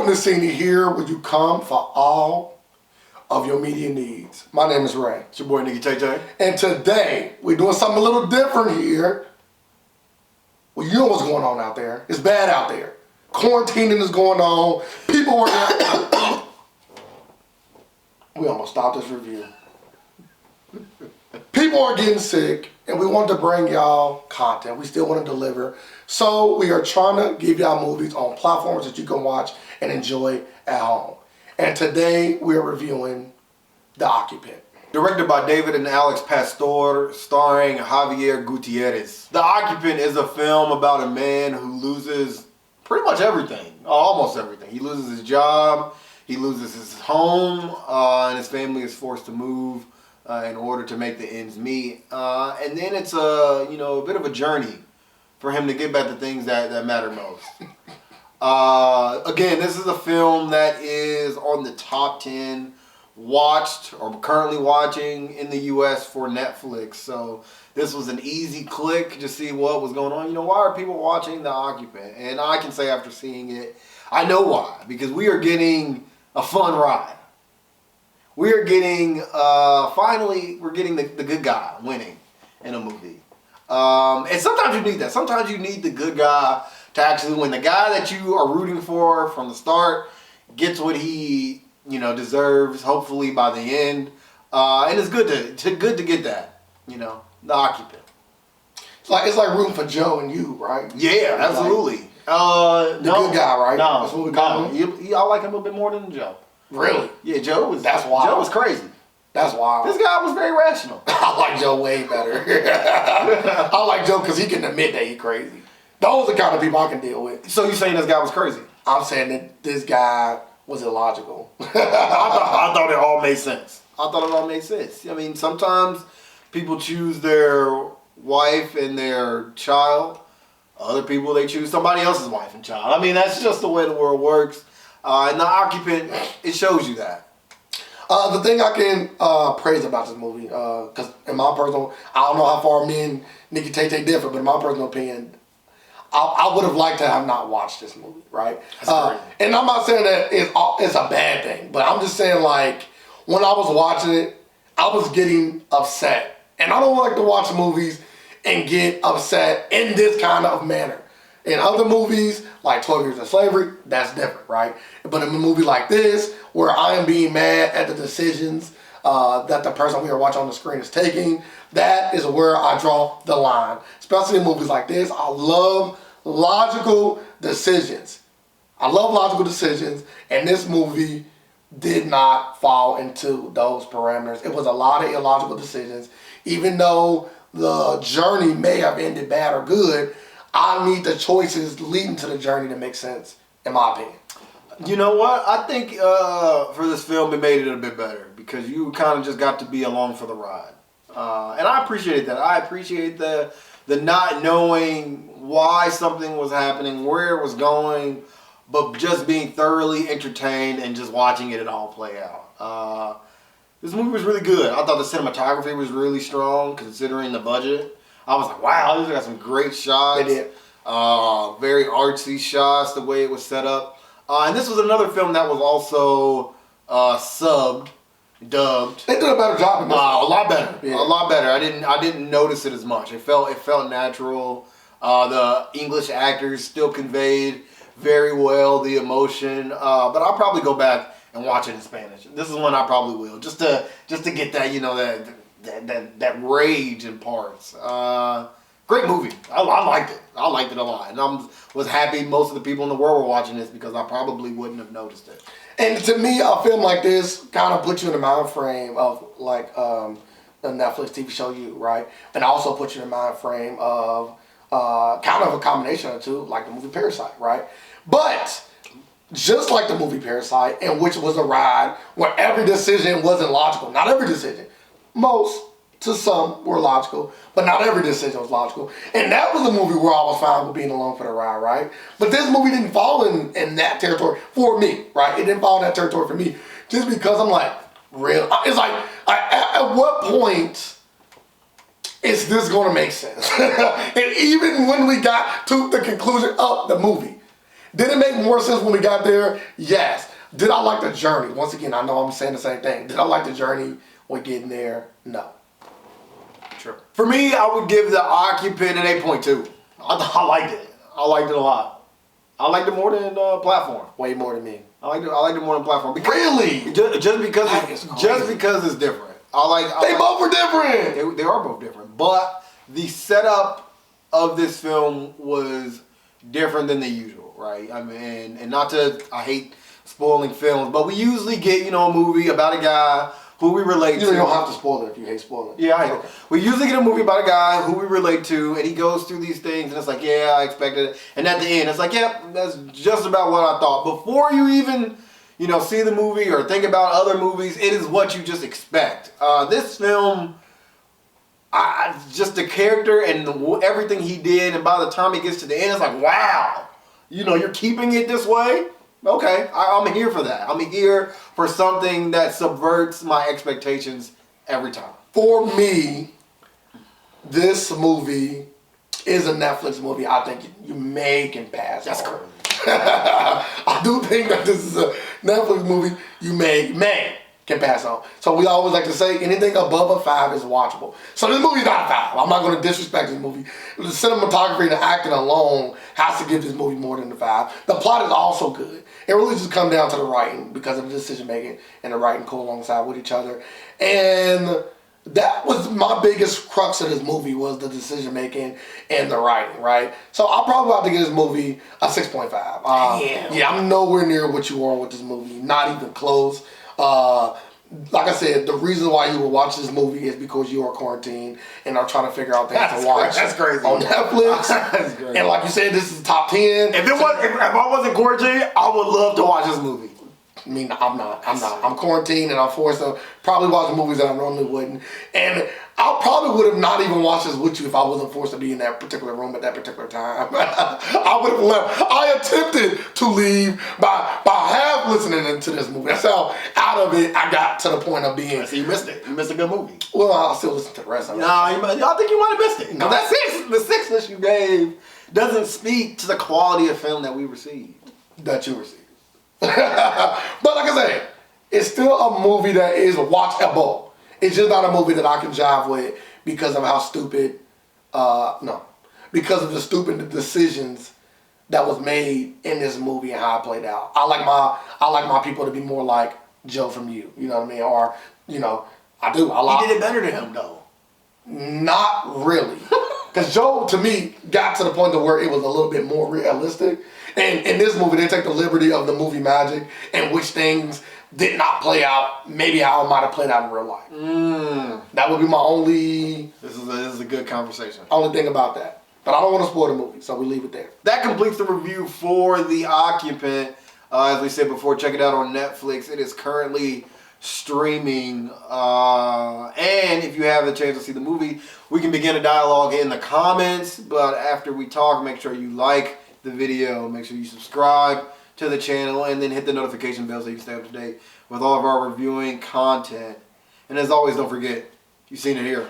Welcome to Cine here, where you come for all of your media needs. My name is Ray. It's your boy, Nigga Tay Tay. And today, we're doing something a little different here. Well, you know what's going on out there. It's bad out there. Quarantining is going on. People were... We almost stopped this review. People are getting sick, and we want to bring y'all content. We still want to deliver. So we are trying to give y'all movies on platforms that you can watch and enjoy at home. And today we're reviewing The Occupant. Directed by David and Alex Pastor, starring Javier Gutierrez. The Occupant is a film about a man who loses pretty much everything, almost everything. He loses his job, he loses his home, and his family is forced to move in order to make the ends meet. And then it's a bit of a journey for him to get back to things that matter most. Again, this is a film that is on the top 10 watched or currently watching in the US for Netflix. So this was an easy click to see what was going on. Why are people watching The Occupant? And I can say after seeing it, I know why. Because we are getting a fun ride. We are getting, finally, we're getting the good guy winning in a movie. And sometimes you need that. Sometimes you need the good guy to actually win. The guy that you are rooting for from the start gets what he, deserves, hopefully by the end. And it's good to get that, The Occupant. It's like rooting for Joe and you, right? Yeah, absolutely. The good guy, right? No, that's what we call him. I like him a little bit more than Joe. Really? Yeah, Joe was. That's wild. Joe was crazy. That's wild. This guy was very rational. I like Joe way better. I like Joe because he can admit that he's crazy. Those are the kind of people I can deal with. So you saying this guy was crazy? I'm saying that this guy was illogical. I thought it all made sense. I thought it all made sense. I mean, sometimes people choose their wife and their child. Other people, they choose somebody else's wife and child. I mean, that's just the way the world works. And The Occupant, it shows you that. The thing I can praise about this movie, because in my personal, I don't know how far me and Nikki Tay differ, but in my personal opinion, I would have liked to have not watched this movie, right? And I'm not saying that it's a bad thing, but I'm just saying, like, when I was watching it, I was getting upset. And I don't like to watch movies and get upset in this kind of manner. In other movies, like 12 Years of Slavery, that's different, right? But in a movie like this, where I am being mad at the decisions that the person we are watching on the screen is taking, that is where I draw the line. Especially in movies like this, I love logical decisions. I love logical decisions, and this movie did not fall into those parameters. It was a lot of illogical decisions. Even though the journey may have ended bad or good, I need the choices leading to the journey to make sense, in my opinion. You know what? I think for this film, it made it a bit better because you kind of just got to be along for the ride. And I appreciate that. I appreciate the not knowing why something was happening, where it was going, but just being thoroughly entertained and just watching it all play out. This movie was really good. I thought the cinematography was really strong considering the budget. I was like, wow, this got some great shots. It did. Very artsy shots, the way it was set up. And this was another film that was also dubbed. They did a better job than this. A lot better. Yeah. A lot better. I didn't notice it as much. It felt natural. The English actors still conveyed very well the emotion. But I'll probably go back and watch it in Spanish. This is one I probably will, just to get that that rage in parts. Great movie. I liked it. I liked it a lot, and I was happy most of the people in the world were watching this because I probably wouldn't have noticed it. And to me, a film like this kind of puts you in the mind frame of like the Netflix TV show You, right? And also puts you in the mind frame of kind of a combination of the two, like the movie Parasite, right? But just like the movie Parasite, in which was a ride where every decision wasn't logical. Not every decision. Most, to some, were logical, but not every decision was logical. And that was a movie where I was fine with being along for the ride, right? But this movie didn't fall in that territory for me, right? It didn't fall in that territory for me just because I'm like, real. It's like, at what point is this going to make sense? And even when we got to the conclusion of the movie, Did it make more sense when we got there? Yes. Did I like the journey? Once again, I know I'm saying the same thing. Did I like the journey when getting there? No. Sure. For me, I would give The Occupant an 8.2. I liked it. I liked it a lot. I liked it more than Platform. Way more than me. I liked it more than Platform. Really? Just because it's different. They both are different. They are both different. But the setup of this film was different than the usual, right? I mean, and I hate spoiling films, but we usually get, a movie about a guy who we relate to. You don't have to spoil it if you hate spoiling. Yeah, I hate it. We usually get a movie about a guy who we relate to, and he goes through these things, and it's like, yeah, I expected it. And at the end, it's like, yeah, that's just about what I thought. Before you even, see the movie or think about other movies, it is what you just expect. This film, just the character and everything he did, and by the time it gets to the end, it's like, wow, you're keeping it this way? Okay, I'm here for that. I'm here for something that subverts my expectations every time. For me, this movie is a Netflix movie I think you can pass. That's on. correct. I do think that this is a Netflix movie you can pass on. So we always like to say anything above a 5 is watchable. So this movie's not a 5. I'm not going to disrespect this movie. The cinematography and the acting alone has to give this movie more than a 5. The plot is also good. It really just comes down to the writing because of the decision making and the writing go alongside with each other. And that was my biggest crux of this movie was the decision making and the writing, right? So I'll probably have to give this movie a 6.5. Yeah, I'm nowhere near what you are with this movie. Not even close. Like I said, the reason why you will watch this movie is because you are quarantined and are trying to figure out things to watch. That's crazy. On Netflix. That's crazy. And like you said, this is top 10. If I wasn't quarantined, I would love to watch this movie. I mean, I'm not. I'm quarantined and I'm forced to probably watch movies that I normally wouldn't. And I probably would have not even watched this with you if I wasn't forced to be in that particular room at that particular time. I would have left. I attempted to leave by half listening to this movie. That's how out of it I got to the point of being. So you missed it. You missed a good movie. Well, I'll still listen to the rest of it. I think you might have missed it. No. The six list you gave doesn't speak to the quality of film that we received. That you received. But like I said, it's still a movie that is watchable. It's just not a movie that I can jive with because of how stupid, because of the stupid decisions that was made in this movie and how it played out. I like my people to be more like Joe from You. You know what I mean? Or, I do. He did it better than him though. Not really. Because Joe, to me, got to the point to where it was a little bit more realistic. And in this movie, they take the liberty of the movie magic and which things did not play out, maybe how it might have played out in real life. That would be my only... This is a good conversation. Only thing about that. But I don't want to spoil the movie, so we leave it there. That completes the review for The Occupant. As we said before, check it out on Netflix. It is currently streaming. And if you have the chance to see the movie, we can begin a dialogue in the comments. But after we talk, make sure you like the video, make sure you subscribe to the channel, and then hit the notification bell so you can stay up to date with all of our reviewing content. And as always, don't forget, you've seen it here.